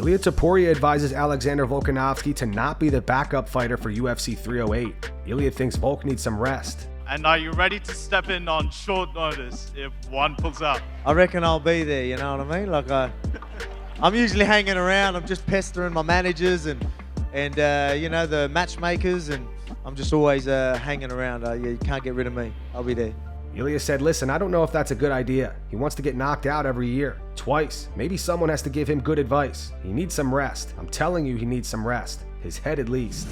Ilia Topuria advises Alexander Volkanovski to not be the backup fighter for UFC 308. Ilia thinks Volk needs some rest. And are you ready to step in on short notice if one pulls up? I reckon I'll be there, you know what I mean? Like I'm usually hanging around, I'm just pestering my managers and you know, the matchmakers, and I'm just always hanging around. You can't get rid of me. I'll be there. Ilia said, listen, I don't know if that's a good idea. He wants to get knocked out every year. Twice. Maybe someone has to give him good advice. He needs some rest. I'm telling you, he needs some rest. His head at least.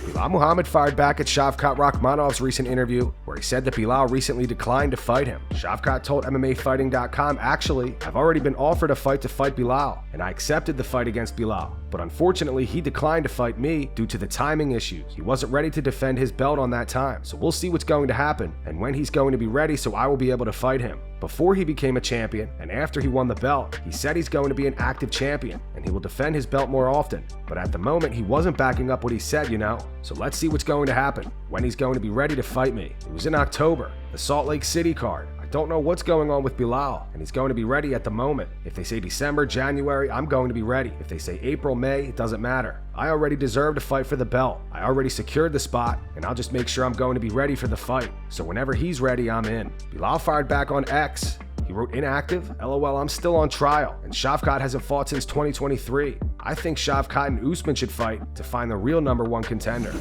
Belal Muhammad fired back at Shavkat Rakhmonov's recent interview, where he said that Belal recently declined to fight him. Shavkat told MMAfighting.com, actually, I've already been offered a fight to fight Belal, and I accepted the fight against Belal. But unfortunately, he declined to fight me due to the timing issues. He wasn't ready to defend his belt on that time, so we'll see what's going to happen and when he's going to be ready, so I will be able to fight him. Before he became a champion, and after he won the belt, he said he's going to be an active champion, and he will defend his belt more often. But at the moment, he wasn't backing up what he said, you know? So let's see what's going to happen, when he's going to be ready to fight me. It was in October, the Salt Lake City card. I don't know what's going on with Belal, and he's going to be ready at the moment. If they say December, January, I'm going to be ready. If they say April, May, it doesn't matter. I already deserve to fight for the belt. I already secured the spot, and I'll just make sure I'm going to be ready for the fight. So whenever he's ready, I'm in. Belal fired back on X. He wrote, inactive? LOL, I'm still on trial, and Shavkat hasn't fought since 2023. I think Shavkat and Usman should fight to find the real #1 contender.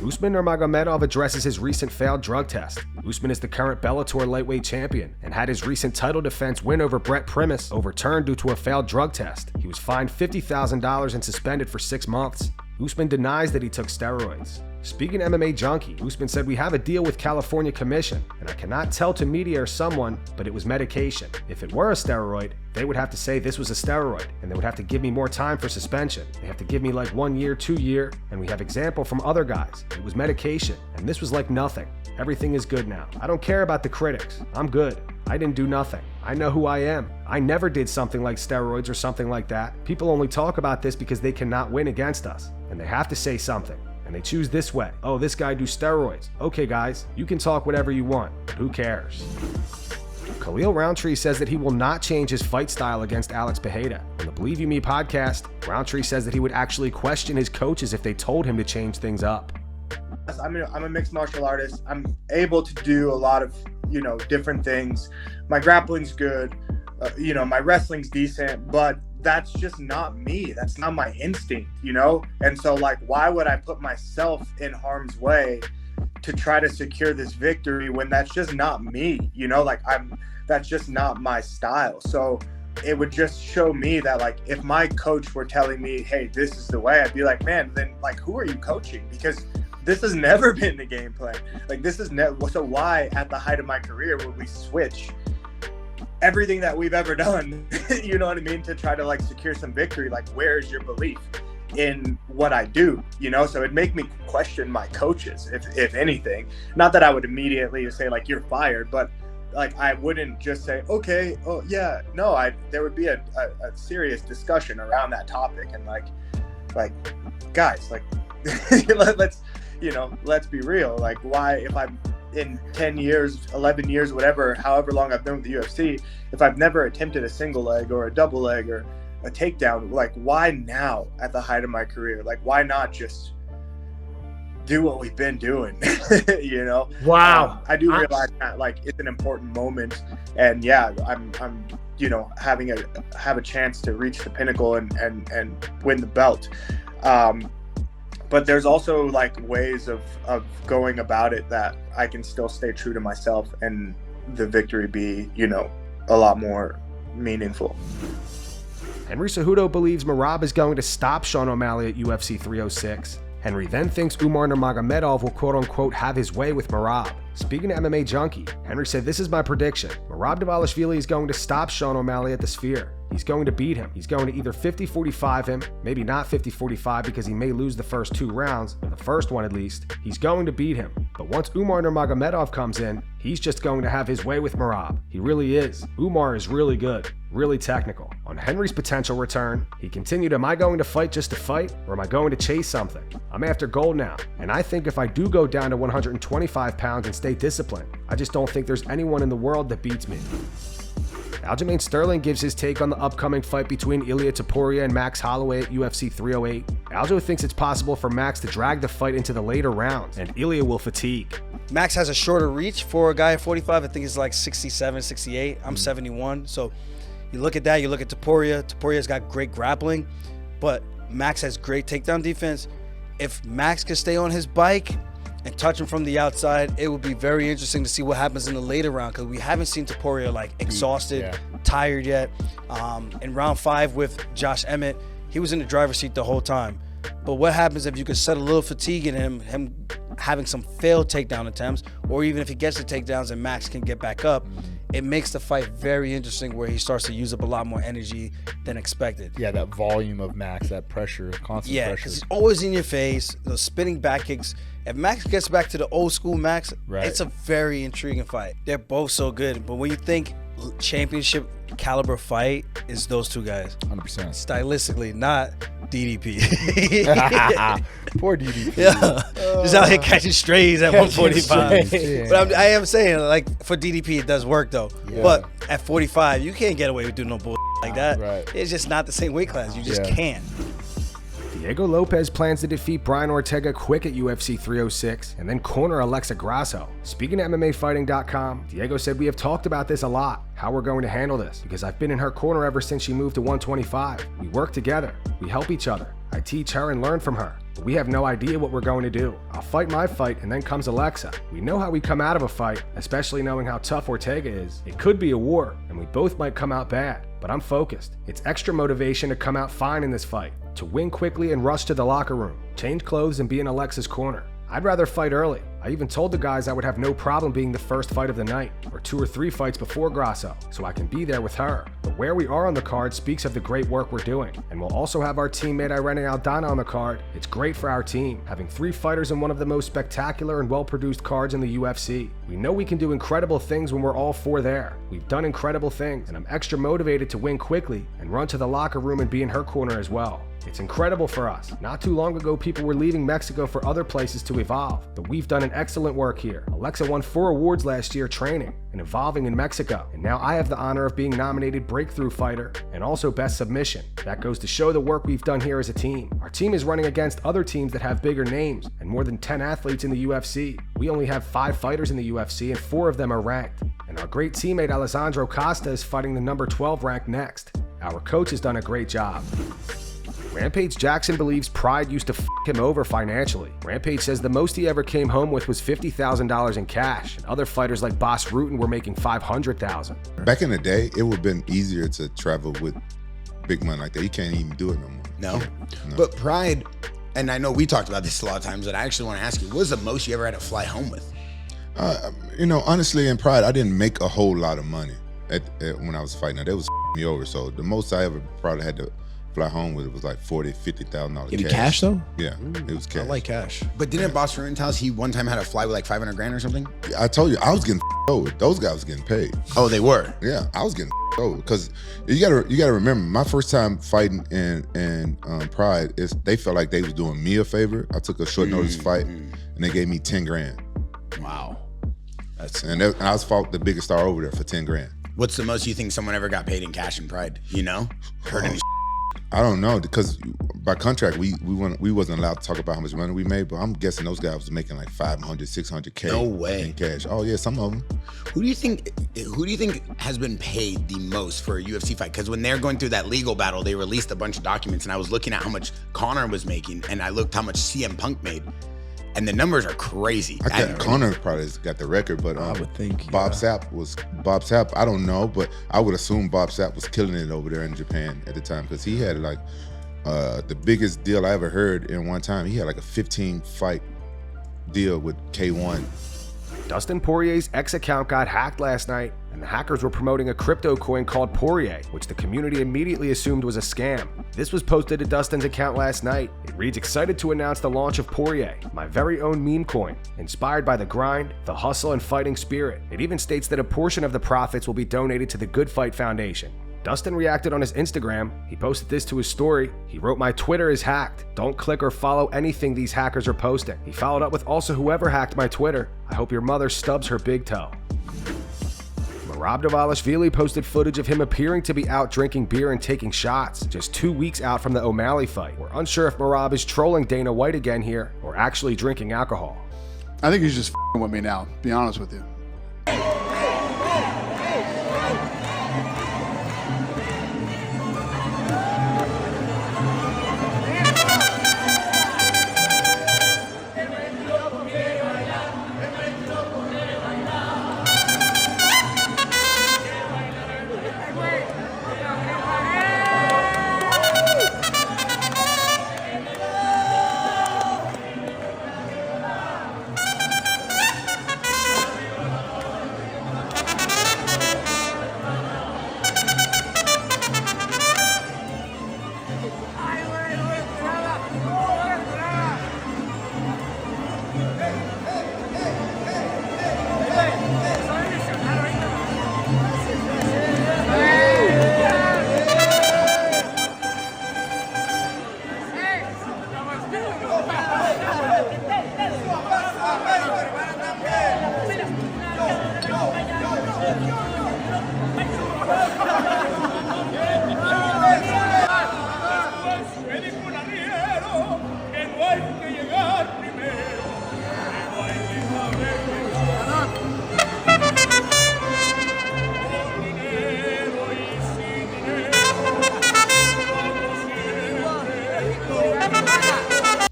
Usman Nurmagomedov addresses his recent failed drug test. Usman is the current Bellator lightweight champion and had his recent title defense win over Brett Primus overturned due to a failed drug test. He was fined $50,000 and suspended for 6 months. Usman denies that he took steroids. Speaking MMA Junkie, Usman said, we have a deal with California Commission, and I cannot tell to media or someone, but it was medication. If it were a steroid, they would have to say this was a steroid, and they would have to give me more time for suspension. They have to give me like 1 year, 2 year, and we have example from other guys. It was medication, and this was like nothing. Everything is good now. I don't care about the critics. I'm good. I didn't do nothing. I know who I am. I never did something like steroids or something like that. People only talk about this because they cannot win against us, and they have to say something. And they choose this way. Oh, this guy do steroids. Okay, guys, you can talk whatever you want, but who cares? Khalil Rountree says that he will not change his fight style against Alex Pereira. On the Believe You Me podcast, Rountree says that he would actually question his coaches if they told him to change things up. I'm a mixed martial artist. I'm able to do a lot of, different things. My grappling's good. My wrestling's decent, but that's just not me. That's not my instinct, And so, why would I put myself in harm's way to try to secure this victory when that's just not me, that's just not my style. So it would just show me that, if my coach were telling me, hey, this is the way, I'd be like, man, then, who are you coaching? Because this has never been the game plan. This is never. So why, at the height of my career, would we switch everything that we've ever done, you know what I mean, to try to secure some victory? Where's your belief in what I do, So it'd make me question my coaches, if anything. Not that I would immediately say you're fired, but I wouldn't just say, okay, oh yeah, no, there would be a serious discussion around that topic. And guys, let's be real. Why, if I'm in 10 years, 11 years, whatever, however long I've been with the UFC, if I've never attempted a single leg or a double leg or a takedown, why now at the height of my career? Why not just do what we've been doing? Wow. I do realize that it's an important moment, and yeah, I'm have a chance to reach the pinnacle and win the belt. But there's also ways of going about it that I can still stay true to myself and the victory be, a lot more meaningful. Henry Cejudo believes Merab is going to stop Sean O'Malley at UFC 306. Henry then thinks Usman Nurmagomedov will quote-unquote have his way with Merab. Speaking to MMA Junkie, Henry said, this is my prediction. Merab Dvalishvili is going to stop Sean O'Malley at the Sphere. He's going to beat him. He's going to either 50-45 him, maybe not 50-45 because he may lose the first 2 rounds, or the first one at least. He's going to beat him. But once Usman Nurmagomedov comes in, he's just going to have his way with Merab. He really is. Umar is really good, really technical. On Henry's potential return, he continued, am I going to fight just to fight, or am I going to chase something? I'm after gold now, and I think if I do go down to 125 pounds and stay disciplined, I just don't think there's anyone in the world that beats me. Aljamain Sterling gives his take on the upcoming fight between Ilia Topuria and Max Holloway at UFC 308. Aljo thinks it's possible for Max to drag the fight into the later rounds, and Ilia will fatigue. Max has a shorter reach for a guy at 45. I think it's like 67, 68. I'm 71. So you look at that, you look at Topuria. Topuria's got great grappling, but Max has great takedown defense. If Max can stay on his bike and touch him from the outside, it would be very interesting to see what happens in the later round, because we haven't seen Topuria like exhausted, tired yet. In round 5 with Josh Emmett, he was in the driver's seat the whole time. But what happens if you could set a little fatigue in him having some failed takedown attempts, or even if he gets the takedowns and Max can get back up, it makes the fight very interesting where he starts to use up a lot more energy than expected. Yeah, that volume of Max, that pressure, constant pressure. Yeah, because he's always in your face, those spinning back kicks. If Max gets back to the old school Max, it's a very intriguing fight. They're both so good, but when you think championship caliber fight, is those two guys. 100%. Stylistically, not DDP. Poor DDP. Yeah. Just out here catching strays at 145. But I am saying, like, for DDP, it does work, though. Yeah. But at 45, you can't get away with doing no bull like that. Right. It's just not the same weight class. You just can't. Diego Lopes plans to defeat Brian Ortega quick at UFC 306 and then corner Alexo Grasso. Speaking to MMAfighting.com, Diego said, "We have talked about this a lot, how we're going to handle this, because I've been in her corner ever since she moved to 125. We work together. We help each other. I teach her and learn from her. But we have no idea what we're going to do. I'll fight my fight, and then comes Alexa. We know how we come out of a fight, especially knowing how tough Ortega is. It could be a war, and we both might come out bad. But I'm focused. It's extra motivation to come out fine in this fight, to win quickly and rush to the locker room, change clothes and be in Alexa's corner. I'd rather fight early. I even told the guys I would have no problem being the first fight of the night, or 2 or 3 fights before Grasso, so I can be there with her. But where we are on the card speaks of the great work we're doing, and we'll also have our teammate Irene Aldana on the card. It's great for our team, having 3 fighters in one of the most spectacular and well-produced cards in the UFC. We know we can do incredible things when we're all 4 there. We've done incredible things, and I'm extra motivated to win quickly and run to the locker room and be in her corner as well. It's incredible for us. Not too long ago, people were leaving Mexico for other places to evolve, but we've done an excellent work here. Alexa won 4 awards last year training and evolving in Mexico, and now I have the honor of being nominated Breakthrough Fighter and also Best Submission. That goes to show the work we've done here as a team. Our team is running against other teams that have bigger names and more than 10 athletes in the UFC. We only have 5 fighters in the UFC, and 4 of them are ranked. And our great teammate Alessandro Costa is fighting the number 12 ranked next. Our coach has done a great job." Rampage Jackson believes Pride used to f him over financially. Rampage says the most he ever came home with was $50,000 in cash, and other fighters like Boss Rutan were making $500,000. Back in the day, it would have been easier to travel with big money like that. You can't even do it no more. No. But Pride, and I know we talked about this a lot of times, but I actually want to ask you, what was the most you ever had to fly home with? You know, honestly, in Pride, I didn't make a whole lot of money when I was fighting. Now, that was me over. So the most I ever probably had to fly home with it was like $40,000, $50,000 Give you cash though? Yeah, it was cash. I like cash. But didn't Boss Rutan tell us he one time had to fly with like 500 grand or something? I told you, I was getting over. Those guys was getting paid. Oh, they were? Yeah, I was getting over. Because you gotta remember, my first time fighting in Pride, they felt like they was doing me a favor. I took a short notice fight, and they gave me 10 grand. Wow. And I was fought the biggest star over there for 10 grand. What's the most you think someone ever got paid in cash in Pride? You know? Heard any I don't know, because by contract we wasn't allowed to talk about how much money we made, but I'm guessing those guys was making like 500, 600K. No way. In cash. Oh yeah, some of them. Who do you think has been paid the most for a UFC fight? Because when they're going through that legal battle, they released a bunch of documents, and I was looking at how much Conor was making, and I looked how much CM Punk made, and the numbers are crazy. I think Conor probably has got the record, but I would think Bob Sapp. I don't know, but I would assume Bob Sapp was killing it over there in Japan at the time, because he had like the biggest deal I ever heard in one time. He had like a 15-fight deal with K1. Dustin Poirier's X account got hacked last night, and the hackers were promoting a crypto coin called Poirier, which the community immediately assumed was a scam. This was posted to Dustin's account last night. It reads, "Excited to announce the launch of Poirier, my very own meme coin, inspired by the grind, the hustle, and fighting spirit." It even states that a portion of the profits will be donated to the Good Fight Foundation. Dustin reacted on his Instagram. He posted this to his story. He wrote, "My Twitter is hacked. Don't click or follow anything these hackers are posting." He followed up with, "Also, whoever hacked my Twitter, I hope your mother stubs her big toe." Merab Dvalishvili posted footage of him appearing to be out drinking beer and taking shots, just 2 weeks out from the O'Malley fight. We're unsure if Merab is trolling Dana White again here, or actually drinking alcohol. I think he's just f***ing with me now, to be honest with you.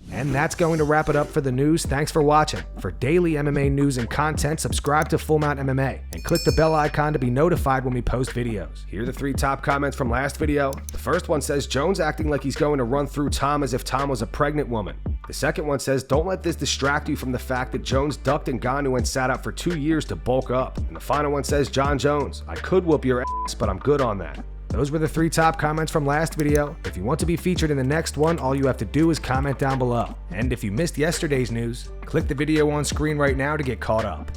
And that's going to wrap it up for the news. Thanks for watching. For daily MMA news and content, subscribe to Full Mount MMA and click the bell icon to be notified when we post videos. Here are the 3 top comments from last video. The first one says, Jones acting like he's going to run through Tom as if Tom was a pregnant woman. The second one says, don't let this distract you from the fact that Jones ducked Ngannou and sat out for 2 years to bulk up. And the final one says, John Jones, I could whoop your ass, but I'm good on that. Those were the 3 top comments from last video. If you want to be featured in the next one, all you have to do is comment down below. And if you missed yesterday's news, click the video on screen right now to get caught up.